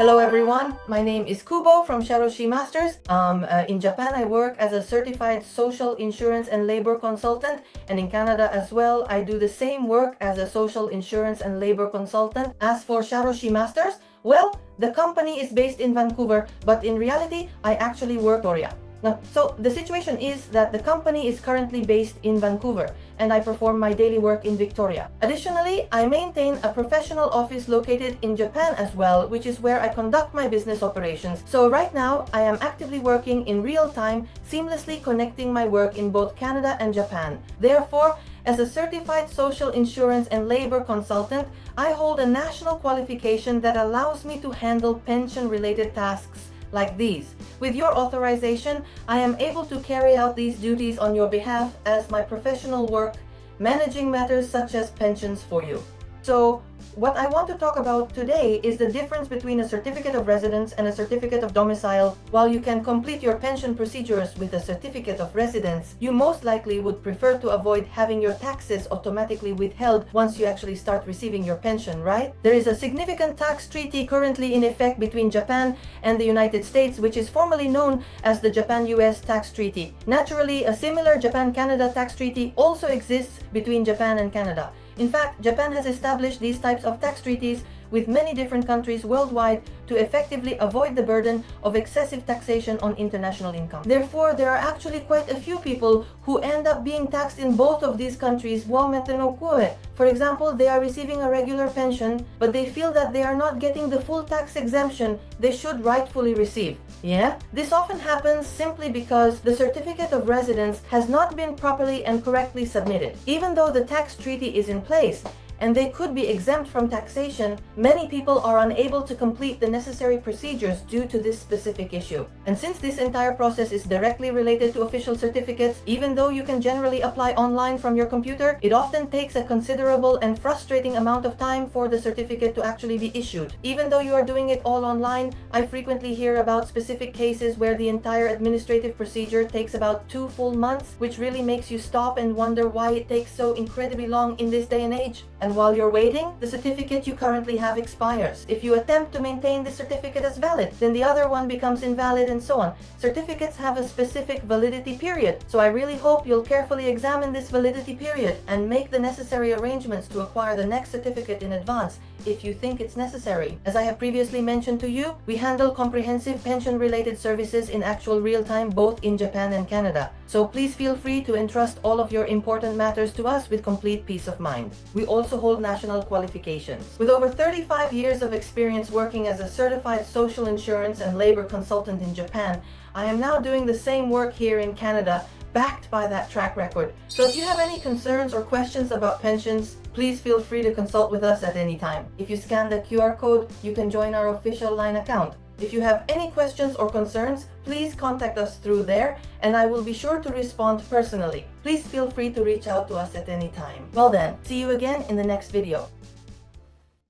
Hello everyone, my name is Kubo from Sharo-shi Masters. In Japan, I work as a certified social insurance and labor consultant, and in Canada as well, I do the same work as a social insurance and labor consultant. As for Sharo-shi Masters, well, the company is based in Vancouver, but in reality, I actually work in Victoria. So the situation is that the company is currently based in Vancouver and I perform my daily work in Victoria. Additionally, I maintain a professional office located in Japan as well, which is where I conduct my business operations. So right now, I am actively working in real time, seamlessly connecting my work in both Canada and Japan. Therefore, as a certified social insurance and labor consultant, I hold a national qualification that allows me to handle pension-related tasks like these. With your authorization, I am able to carry out these duties on your behalf as my professional work, managing matters such as pensions for you. So, what I want to talk about today is the difference between a certificate of residence and a certificate of domicile. While you can complete your pension procedures with a certificate of residence, you most likely would prefer to avoid having your taxes automatically withheld once you actually start receiving your pension, right? There is a significant tax treaty currently in effect between Japan and the United States, which is formally known as the Japan-US Tax Treaty. Naturally, a similar Japan-Canada tax treaty also exists between Japan and Canada. In fact, Japan has established these types of tax treaties with many different countries worldwide to effectively avoid the burden of excessive taxation on international income. Therefore, there are actually quite a few people who end up being taxed in both of these countries. For example, they are receiving a regular pension, but they feel that they are not getting the full tax exemption they should rightfully receive. Yeah? This often happens simply because the certificate of residence has not been properly and correctly submitted. Even though the tax treaty is in place, and they could be exempt from taxation, many people are unable to complete the necessary procedures due to this specific issue. And since this entire process is directly related to official certificates, even though you can generally apply online from your computer, it often takes a considerable and frustrating amount of time for the certificate to actually be issued. Even though you are doing it all online, I frequently hear about specific cases where the entire administrative procedure takes about 2 full months, which really makes you stop and wonder why it takes so incredibly long in this day and age. And while you're waiting, the certificate you currently have expires. If you attempt to maintain the certificate as valid, then the other one becomes invalid and so on. Certificates have a specific validity period, so I really hope you'll carefully examine this validity period and make the necessary arrangements to acquire the next certificate in advance if you think it's necessary. As I have previously mentioned to you, we handle comprehensive pension-related services in actual real time both in Japan and Canada. So please feel free to entrust all of your important matters to us with complete peace of mind. We also hold national qualifications. With over 35 years of experience working as a certified social insurance and labor consultant in Japan, I am now doing the same work here in Canada, backed by that track record. So if you have any concerns or questions about pensions, please feel free to consult with us at any time. If you scan the QR code, you can join our official line account. If you have any questions or concerns, please contact us through there and I will be sure to respond personally. Please feel free to reach out to us at any time. Well then, see you again in the next video.